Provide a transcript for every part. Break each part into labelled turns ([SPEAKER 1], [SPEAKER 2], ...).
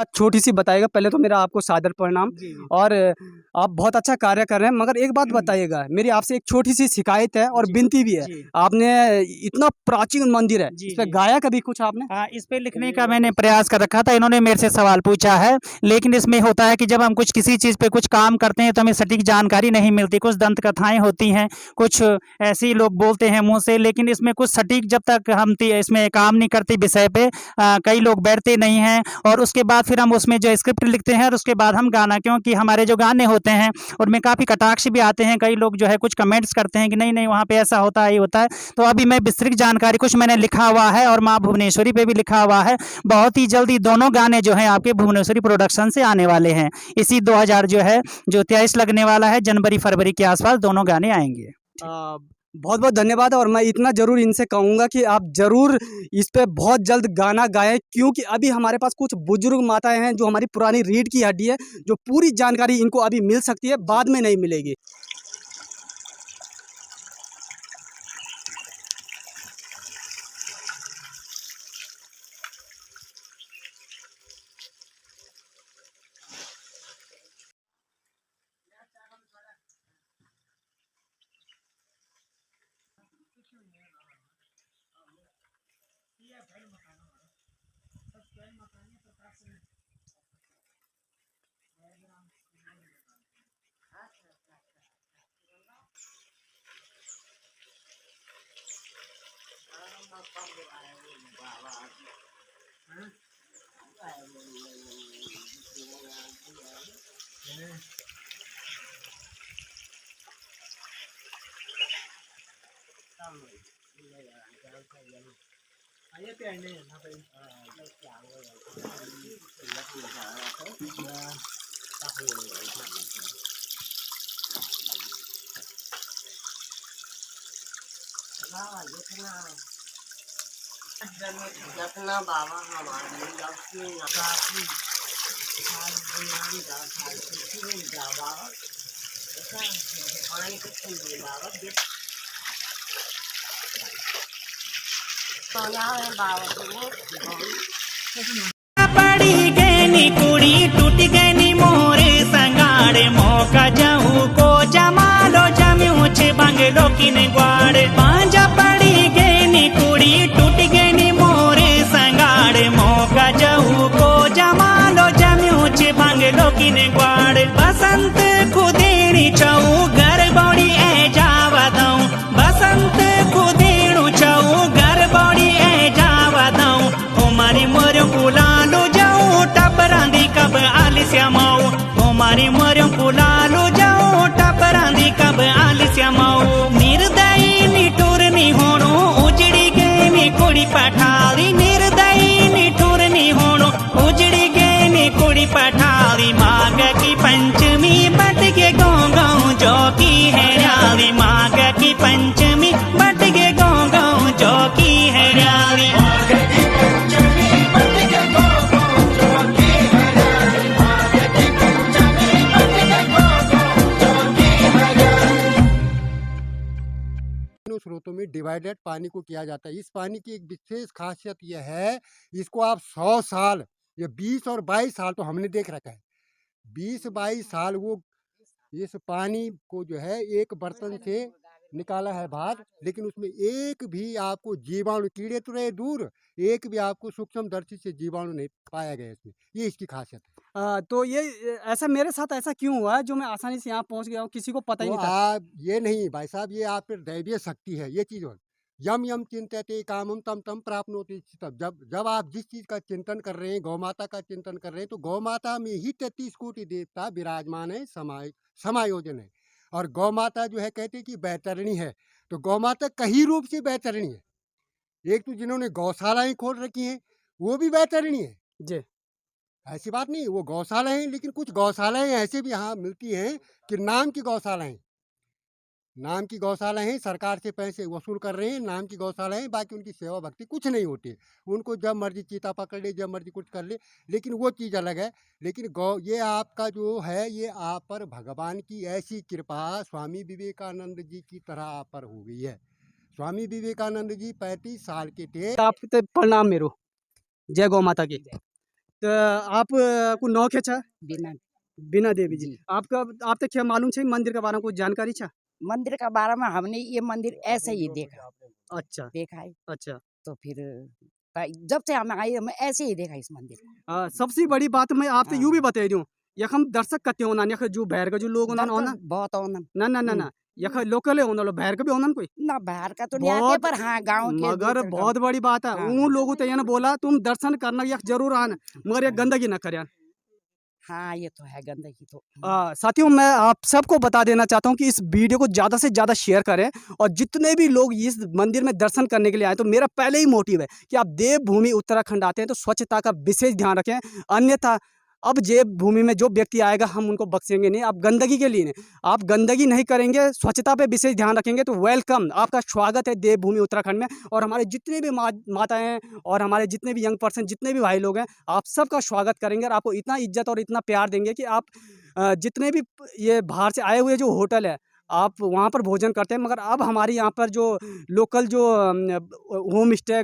[SPEAKER 1] छोटी सी बताइएगा, पहले तो मेरा आपको सादर प्रणाम।
[SPEAKER 2] जी।
[SPEAKER 1] और आप बहुत अच्छा कार्य कर रहे हैं, मगर एक बात
[SPEAKER 2] हुँ।
[SPEAKER 1] बताइएगा, मेरी आपसे एक छोटी सी शिकायत है और
[SPEAKER 2] जी,
[SPEAKER 1] विनती भी है।
[SPEAKER 2] जी।
[SPEAKER 1] आपने इतना प्राचीन मंदिर है,
[SPEAKER 2] जी,
[SPEAKER 1] इस पे
[SPEAKER 2] जी।
[SPEAKER 1] गाया कभी कुछ आपने?
[SPEAKER 2] हाँ, इस पे लिखने का मैंने प्रयास कर रखा था, इन्होंने मेरे से सवाल पूछा है, लेकिन इसमें होता है कि जब हम कुछ किसी चीज़ पे कुछ काम करते हैं तो हमें सटीक जानकारी नहीं मिलती। कुछ दंत कथाएँ होती हैं, कुछ ऐसे ही लोग बोलते हैं मुँह से, लेकिन इसमें कुछ सटीक जब तक हम ति इसमें काम नहीं करते विषय पे कई लोग बैठते नहीं हैं और उसके बाद फिर हम उसमें जो स्क्रिप्ट लिखते हैं और उसके बाद हम गाना, क्योंकि हमारे जो गाने होते हैं उनमें काफ़ी कटाक्ष भी आते हैं। कई लोग जो है कुछ कमेंट्स करते हैं कि नहीं-नहीं वहाँ पे ऐसा होता है, ये होता है। तो अभी मैं विस्तृत जानकारी कुछ मैंने लिखा हुआ है और माँ भुवनेश्वरी पे भी लिखा हुआ है। बहुत ही जल्दी दोनों गाने जो हैं आपके भुवनेश्वरी प्रोडक्शन से आने वाले हैं। इसी 2000 जो है जो 23 लगने वाला है, जनवरी-फरवरी के आसपास दोनों गाने आएँगे।
[SPEAKER 1] बहुत-बहुत धन्यवाद। और मैं इतना ज़रूर इनसे कहूँगा कि आप ज़रूर इस पे बहुत जल्द गाना गाएँ, क्योंकि अभी हमारे पास कुछ बुजुर्ग माताएँ हैं जो हमारी पुरानी रीढ़ की हड्डी है, जो पूरी जानकारी इनको अभी मिल सकती है, बाद में नहीं मिलेगी।
[SPEAKER 3] जतना बाबा हमारे लक्ष्मी नकाशी बाबा पानी के फूल बाबा
[SPEAKER 2] पड़ी गैनी कुड़ी टूट गैनी मोरे संगाड़े मौका जाऊं को जमालो जम्यू छे बंगलो किने ग्वाड़े पांजा पड़ी गैनी कुड़ी टूट गैनी मोरे संगाड़े मौका जाऊं को जमालो जम्यू छे बंगलो किने ग्वाड़े बसंत खुदेनी चाऊ घर बड़ी ए जावा दऊं बसंत खुदेनु चाऊ घर बड़ी ए जावा दऊं हमारी मोर पुलालो जाऊं टपरांदी कब आलिस्या माऊ हमारी मोर पुलालो जाऊं टपरांदी कब आलिस्या माऊ निर्दयी निठुर नी होनो उजड़ी गई नी कुड़ी पठाली निर्दयी निठुर नी होनो उजड़ी गई नी कुड़ी पठाली माघ की पंचमी बट के गाँव गाँव जो की है राली माघ की पंचमी बट के गाँव गाँव जो की है राली
[SPEAKER 4] स्रोतों में डिवाइडेड पानी को किया जाता है। इस पानी की एक विशेष खासियत यह है, इसको आप 100 साल या 20 और 22 साल तो हमने देख रखा है। 20-22 साल वो इस पानी को जो है एक बर्तन से निकाला है बाहर, लेकिन उसमें एक भी आपको जीवाणु, कीड़े तो रहे दूर, एक भी आपको सूक्ष्म दर्शी से जीवाणु नहीं पाया गया इसमें। ये इसकी खासियत है।
[SPEAKER 1] तो ये ऐसा मेरे साथ ऐसा क्यों हुआ है जो मैं आसानी से यहाँ पहुँच गया हूँ, किसी को पता ही
[SPEAKER 4] तो
[SPEAKER 1] नहीं था?
[SPEAKER 4] आप ये नहीं भाई साहब, ये आप पर दैवीय शक्ति है, ये चीज हो। यम यम चिंतते कामम तम तम प्राप्नोति तब जब आप जिस चीज का चिंतन कर रहे हैं, गौ माता का चिंतन कर रहे हैं, तो गौ माता में ही 33 कोटि देवता विराजमान है, समायोजन है। और गौ माता जो है कहते हैं कि बैतरणी है, तो गौ माता कई रूप से बैतरणी है। एक तो जिन्होंने गौशालाएं खोल रखी हैं वो भी बैतरणी है,
[SPEAKER 1] जी।
[SPEAKER 4] ऐसी बात नहीं, वो गौशाला हैं, लेकिन कुछ गौशालाएं ऐसे भी यहाँ मिलती हैं कि नाम की गौशाला हैं, सरकार से पैसे वसूल कर रहे हैं, नाम की गौशाला हैं, बाकी उनकी सेवा भक्ति कुछ नहीं होती है। उनको जब मर्जी चीता पकड़ ले, जब मर्जी कुछ कर ले, लेकिन वो चीज़ अलग है। लेकिन ये आपका जो है, ये आप पर भगवान की ऐसी कृपा स्वामी विवेकानंद जी की तरह आप पर हो गई है। स्वामी विवेकानंद जी 35 साल के थे।
[SPEAKER 1] आपको प्रणाम मेरो, जय गौ माता की। तो आप को नौखे छा
[SPEAKER 5] बिना
[SPEAKER 1] बिना देवी जी
[SPEAKER 5] जी।
[SPEAKER 1] आपका आप तक क्या मालूम छे मंदिर के बारे में कुछ जानकारी छा?
[SPEAKER 5] मंदिर के बारे में हमने ये मंदिर ऐसे ही देखा
[SPEAKER 1] अच्छा
[SPEAKER 5] देखा है।
[SPEAKER 1] अच्छा
[SPEAKER 5] तो फिर जब से हम आए हमें ऐसे ही देखा इस मंदिर को।
[SPEAKER 1] सबसे बड़ी बात मैं आपसे यूं भी
[SPEAKER 5] हाँ।
[SPEAKER 1] बता दूं यख हम दर्शक कते होना यख जो बाहर का जो लोग होना
[SPEAKER 5] दर्शक
[SPEAKER 1] ना
[SPEAKER 5] बहुत औनन
[SPEAKER 1] ना ना ना
[SPEAKER 5] हम्म।
[SPEAKER 1] ना यख लोकल होना लो बाहर का भी होना कोई
[SPEAKER 5] ना बाहर का तो नहीं आते
[SPEAKER 1] बहुत
[SPEAKER 5] पर हाँ गांव के दो
[SPEAKER 1] मगर
[SPEAKER 5] चार
[SPEAKER 1] बहुत बड़ी बात है
[SPEAKER 5] हाँ।
[SPEAKER 1] उन लोगों तो ये ना बोला तुम दर्शन करना यख जरूर आना मगर ये गंदगी ना करें।
[SPEAKER 5] हाँ ये तो है गंदगी तो
[SPEAKER 1] साथियों मैं आप सबको बता देना चाहता हूँ कि इस वीडियो को ज़्यादा से ज़्यादा शेयर करें और जितने भी लोग इस मंदिर में दर्शन करने के लिए आए तो मेरा पहले ही मोटिव है कि आप देवभूमि उत्तराखंड आते हैं तो स्वच्छता का विशेष ध्यान रखें अन्यथा अब देवभूमि में जो व्यक्ति आएगा हम उनको बख्शेंगे नहीं। आप गंदगी के लिए नहीं आप गंदगी नहीं करेंगे स्वच्छता पे विशेष ध्यान रखेंगे तो वेलकम आपका स्वागत है देवभूमि उत्तराखंड में। और हमारे जितने भी माताएं हैं और हमारे जितने भी यंग पर्सन जितने भी भाई लोग हैं आप सबका स्वागत करेंगे और आपको इतना इज्जत और इतना प्यार देंगे कि आप जितने भी ये बाहर से आए हुए जो होटल है आप वहाँ पर भोजन करते हैं मगर अब हमारे यहाँ पर जो लोकल जो होम स्टे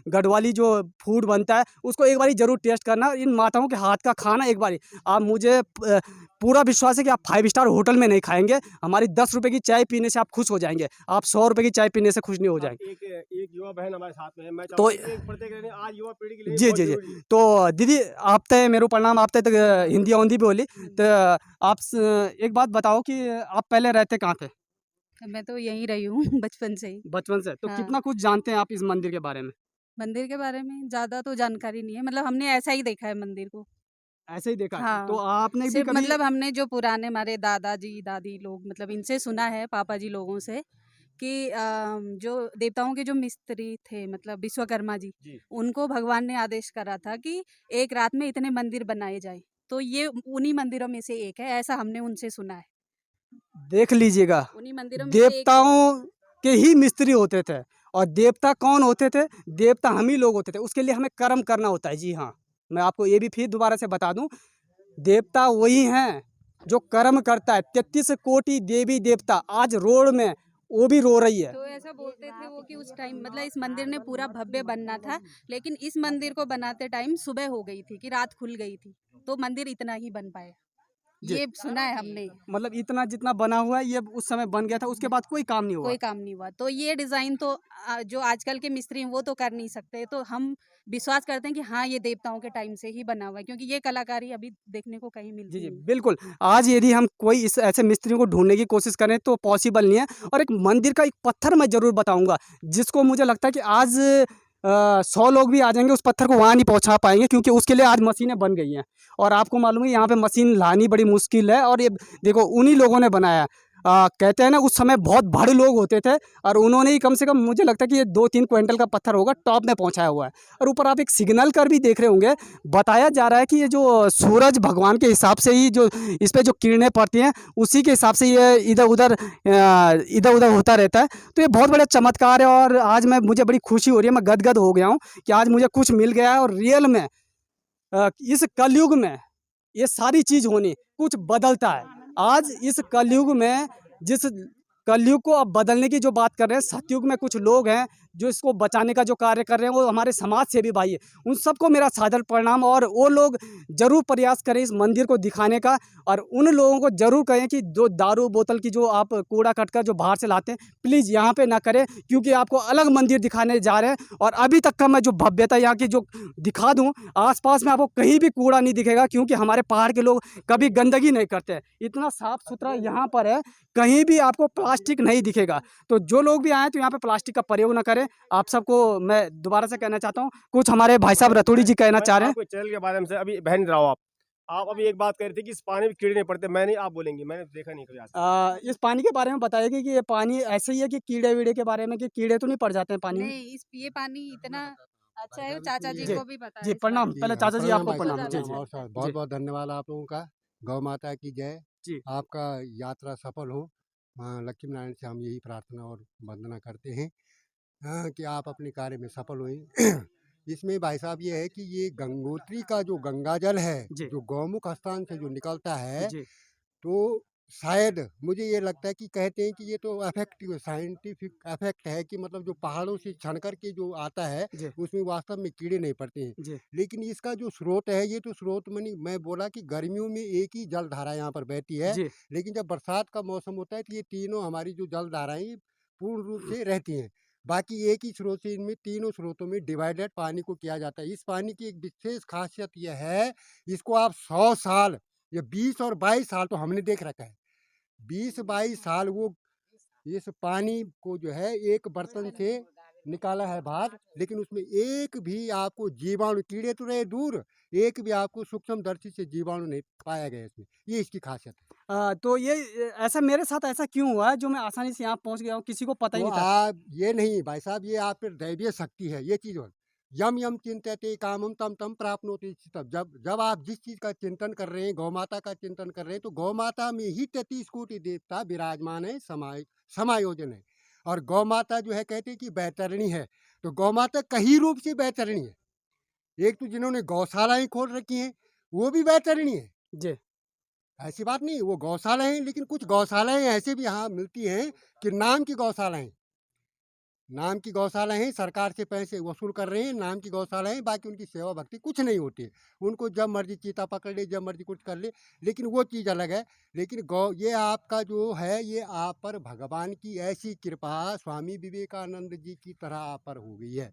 [SPEAKER 1] गढ़वाली जो फूड बनता है उसको एक बारी ज़रूर टेस्ट करना। इन माताओं के हाथ का खाना एक बारी आप मुझे पूरा विश्वास है कि आप 5 स्टार होटल में नहीं खाएंगे। हमारी 10 रुपये की चाय पीने से आप खुश हो जाएंगे आप 100 रुपये की चाय पीने से खुश नहीं हो जाएंगे।
[SPEAKER 6] एक युवा बहन हमारे साथ में है मैं
[SPEAKER 1] तो
[SPEAKER 6] चाहूँगा कि एक प्रत्येक रहने आज युवा पीढ़ी के लिए
[SPEAKER 1] जी
[SPEAKER 6] बहुत
[SPEAKER 1] जी जी
[SPEAKER 6] जरूरी है।
[SPEAKER 1] तो दीदी आप तय मेरे प्रणाम आप तय हिंदी औंधी भी बोली तो आप एक बात बताओ कि आप पहले रहते कहाँ थे?
[SPEAKER 7] मैं तो यहीं रही हूँ बचपन से ही।
[SPEAKER 1] बचपन से तो
[SPEAKER 7] हाँ।
[SPEAKER 1] कितना कुछ जानते हैं आप इस मंदिर के बारे में?
[SPEAKER 7] मंदिर के बारे में ज़्यादा तो जानकारी नहीं है, मतलब हमने ऐसा ही देखा है मंदिर को।
[SPEAKER 1] ऐसे ही देखा है।
[SPEAKER 7] हाँ।
[SPEAKER 1] तो आपने भी
[SPEAKER 7] सिर्फ
[SPEAKER 1] कभी
[SPEAKER 7] मतलब हमने जो पुराने हमारे दादाजी दादी लोग मतलब इनसे सुना है पापा जी लोगों से कि जो देवताओं के जो मिस्त्री थे मतलब विश्वकर्मा जी
[SPEAKER 6] जी।
[SPEAKER 7] उनको भगवान ने आदेश करा था कि एक रात में इतने मंदिर बनाए जाए तो ये उन्हीं मंदिरों में से एक है, ऐसा हमने उनसे सुना है।
[SPEAKER 1] देख लीजिएगा
[SPEAKER 7] उन्हीं मंदिरों में से एक है।
[SPEAKER 1] देवताओं के ही मिस्त्री होते थे और देवता कौन होते थे? देवता हम ही लोग होते थे उसके लिए हमें कर्म करना होता है। जी हाँ मैं आपको ये भी फिर दोबारा से बता दूं देवता वही हैं जो कर्म करता है। 33 कोटि देवी देवता आज रोड में वो भी रो रही है।
[SPEAKER 7] तो ऐसा बोलते थे वो कि उस टाइम मतलब इस मंदिर ने पूरा भव्य बनना था लेकिन इस मंदिर को बनाते टाइम सुबह हो गई थी कि रात खुल गई थी तो मंदिर इतना ही बन पाया।
[SPEAKER 1] जी।
[SPEAKER 7] ये सुना है हमने।
[SPEAKER 1] मतलब इतना जितना बना हुआ है ये उस समय बन गया था उसके बाद कोई काम नहीं हुआ।
[SPEAKER 7] कोई काम नहीं हुआ तो ये डिजाइन तो जो आजकल के मिस्त्री हैं वो तो कर नहीं सकते तो हम विश्वास करते हैं कि हाँ ये देवताओं के टाइम से ही बना हुआ है क्योंकि ये कलाकारी अभी देखने को कहीं
[SPEAKER 1] जी
[SPEAKER 7] मिलती
[SPEAKER 1] जी
[SPEAKER 7] नहीं।
[SPEAKER 1] बिल्कुल। आज यदि हम कोई इस ऐसे मिस्त्रियों को ढूंढने की कोशिश करें तो पॉसिबल नहीं है। और एक मंदिर का एक पत्थर मैं ज़रूर बताऊंगा जिसको मुझे लगता है कि आज 100 लोग भी आ जाएंगे उस पत्थर को वहाँ नहीं पहुँचा पाएंगे क्योंकि उसके लिए आज मशीनें बन गई हैं। और आपको मालूम है यहाँ पे मशीन लानी बड़ी मुश्किल है और ये देखो उन्हीं लोगों ने बनाया। कहते हैं ना उस समय बहुत बड़े लोग होते थे और उन्होंने ही कम से कम मुझे लगता है कि ये 2-3 क्विंटल का पत्थर होगा टॉप में पहुँचाया हुआ है। और ऊपर आप एक सिग्नल कर भी देख रहे होंगे बताया जा रहा है कि ये जो सूरज भगवान के हिसाब से ही जो इस पर जो किरणें पड़ती हैं उसी के हिसाब से ये इधर उधर होता रहता है। तो ये बहुत बड़ा चमत्कार है और आज मुझे बड़ी खुशी हो रही है मैं गदगद हो गया हूँ कि आज मुझे कुछ मिल गया है। और रियल में इस कलयुग में ये सारी चीज़ होनी कुछ बदलता है। आज इस कलयुग में जिस कलयुग को अब बदलने की जो बात कर रहे हैं सतयुग में कुछ लोग हैं जो इसको बचाने का जो कार्य कर रहे हैं वो हमारे समाज से भी भाई है। उन सबको मेरा सादर प्रणाम और वो लोग ज़रूर प्रयास करें इस मंदिर को दिखाने का। और उन लोगों को ज़रूर कहें कि जो दारू बोतल की जो आप कूड़ा कटकर जो बाहर से लाते हैं प्लीज़ यहाँ पे ना करें क्योंकि आपको अलग मंदिर दिखाने जा रहे हैं। और अभी तक का मैं जो भव्यता यहाँ की जो दिखा दूँ आसपास में आपको कहीं भी कूड़ा नहीं दिखेगा क्योंकि हमारे पहाड़ के लोग कभी गंदगी नहीं करते हैं। इतना साफ़ सुथरा यहाँ पर है कहीं भी आपको प्लास्टिक नहीं दिखेगा। तो जो लोग भी आएँ तो यहाँ पे प्लास्टिक का प्रयोग ना करें। आप सबको मैं दोबारा से कहना चाहता हूँ कुछ हमारे भाई साहब रतूड़ी जी कहना चाह रहे हैं।
[SPEAKER 6] आपके चैनल के बारे में से अभी बहन रहा आप अभी एक बात कह रहे थे कि इस पानी में कीड़े नहीं पड़ते मैं नहीं आप बोलेंगे मैंने देखा नहीं कभी आज
[SPEAKER 1] इस पानी के बारे में बताइए कि ये पानी ऐसे ही है कि कीड़े वीड़े के बारे में कि कीड़े तो नहीं पड़ जाते हैं पानी में?
[SPEAKER 7] नहीं ये पानी इतना अच्छा है चाचा जी
[SPEAKER 1] जी,
[SPEAKER 7] को भी पता
[SPEAKER 1] जी
[SPEAKER 7] है इस
[SPEAKER 1] प्रणाम
[SPEAKER 7] बारे में।
[SPEAKER 1] पहले
[SPEAKER 4] हाँ,
[SPEAKER 1] चाचा जी आपको
[SPEAKER 4] भाई
[SPEAKER 1] प्रणाम।
[SPEAKER 4] साहब,
[SPEAKER 1] जी
[SPEAKER 4] प्रणाम
[SPEAKER 1] जी
[SPEAKER 4] और सर बहुत बहुत धन्यवाद आप लोगों का। गौ माता की जय।
[SPEAKER 1] जी।
[SPEAKER 4] आपका यात्रा सफल हो। लक्ष्मी नारायण से हम यही प्रार्थना और वंदना करते हैं कि आप अपने कार्य में सफल हुए। इसमें भाई साहब ये है कि ये गंगोत्री का जो गंगा जल है
[SPEAKER 1] जी।
[SPEAKER 4] जो गौमुख स्थान से जो निकलता है
[SPEAKER 1] जी
[SPEAKER 4] तो शायद मुझे ये लगता है कि कहते हैं कि ये तो अफेक्टिव साइंटिफिक अफेक्ट है कि मतलब जो पहाड़ों से छन कर के जो आता है
[SPEAKER 1] जी
[SPEAKER 4] उसमें वास्तव में कीड़े नहीं पड़ते हैं।
[SPEAKER 1] जी
[SPEAKER 4] लेकिन इसका जो स्रोत है ये तो स्रोत मैं बोला कि गर्मियों में एक ही जल धारा यहाँ पर बहती है,
[SPEAKER 1] जी
[SPEAKER 4] लेकिन जब बरसात का मौसम होता है तो ये तीनों हमारी जो जल धाराएं ये पूर्ण रूप से रहती हैं। बाकी एक ही स्रोत से इनमें तीनों स्रोतों में डिवाइडेड पानी को किया जाता है। इस पानी की एक विशेष खासियत यह है, इसको आप 100 साल या 20 और 22 साल तो हमने देख रखा है, 20-22 साल वो इस पानी को जो है एक बर्तन से निकाला है बाहर, लेकिन उसमें एक भी आपको जीवाणु, कीड़े तो रहे दूर, एक भी आपको सूक्ष्मदर्शी से जीवाणु नहीं पाया गया इसमें। ये इसकी खासियत है।
[SPEAKER 1] तो ये ऐसा मेरे साथ ऐसा क्यों हुआ है जो मैं आसानी से यहाँ पहुँच गया हूँ, किसी को पता ही
[SPEAKER 4] तो
[SPEAKER 1] नहीं था?
[SPEAKER 4] आप ये नहीं भाई साहब, ये आप पर दैवीय शक्ति है, ये चीज़ और यम यम चिंतयते कामम तम तम प्राप्नोति तब जब आप जिस चीज़ का चिंतन कर रहे हैं, गौ माता का चिंतन कर रहे हैं, तो गौ माता में ही 33 कोटि देवता विराजमान है, समायोजन है। और गौ माता जो है कहते हैं कि बैतरणी है, तो गौ माता कई रूप से बैतरणी है। एक तो जिन्होंने गौशालाएं खोल रखी हैं वो भी बैतरणी है,
[SPEAKER 1] जी
[SPEAKER 4] ऐसी बात नहीं, वो गौशालाएं हैं, लेकिन कुछ गौशालाएं ऐसे भी यहाँ मिलती हैं कि नाम की गौशालाएं, नाम की गौशाला हैं, सरकार से पैसे वसूल कर रहे हैं, नाम की गौशाला है, बाकी उनकी सेवा भक्ति कुछ नहीं होती है। उनको जब मर्जी चीता पकड़ ले, जब मर्जी कुछ कर ले, लेकिन वो चीज़ अलग है। लेकिन गौ ये आपका जो है, ये आप पर भगवान की ऐसी कृपा स्वामी विवेकानंद जी की तरह आप पर हो गई है।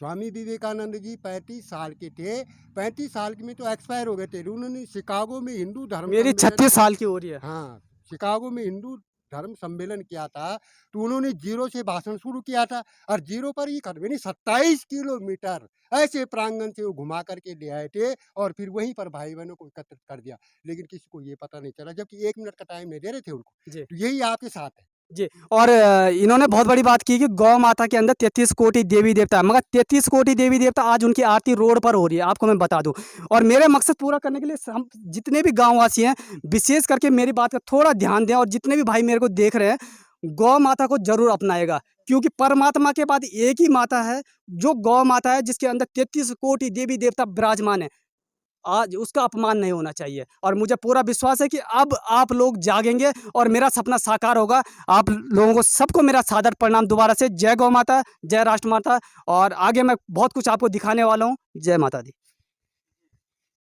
[SPEAKER 4] स्वामी विवेकानंद जी 35 साल के थे, 35 साल में तो एक्सपायर हो गए थे। उन्होंने शिकागो में हिंदू धर्म
[SPEAKER 1] मेरी
[SPEAKER 4] सम्मेलन
[SPEAKER 1] 36 साल की हो रही है।
[SPEAKER 4] हाँ, शिकागो में हिंदू धर्म सम्मेलन किया था, तो उन्होंने जीरो से भाषण शुरू किया था और जीरो पर ही यानी 27 किलोमीटर ऐसे प्रांगण से वो घुमा करके ले आए थे और फिर वहीं पर भाई बहनों को एकत्रित कर दिया, लेकिन किसी को ये पता नहीं चला, जबकि 1 मिनट का टाइम नहीं दे रहे थे उनको।
[SPEAKER 1] जी
[SPEAKER 4] तो यही आपके साथ है।
[SPEAKER 1] जी और इन्होंने बहुत बड़ी बात की कि गौ माता के अंदर 33 कोटि देवी देवता है, मगर 33 कोटि देवी देवता आज उनकी आरती रोड पर हो रही है, आपको मैं बता दूं। और मेरे मकसद पूरा करने के लिए हम जितने भी गांववासी हैं, विशेष करके मेरी बात का थोड़ा ध्यान दें, और जितने भी भाई मेरे को देख रहे हैं, गौ माता को जरूर अपनाएगा, क्योंकि परमात्मा के बाद एक ही माता है जो गौ माता है, जिसके अंदर 33 कोटि देवी देवता विराजमान है। आज उसका अपमान नहीं होना चाहिए, और मुझे पूरा विश्वास है कि अब आप लोग जागेंगे और मेरा सपना साकार होगा। आप लोगों को सबको मेरा सादर प्रणाम दोबारा से। जय गौ माता, जय राष्ट्र माता, और आगे मैं बहुत कुछ आपको दिखाने वाला हूँ। जय माता दी।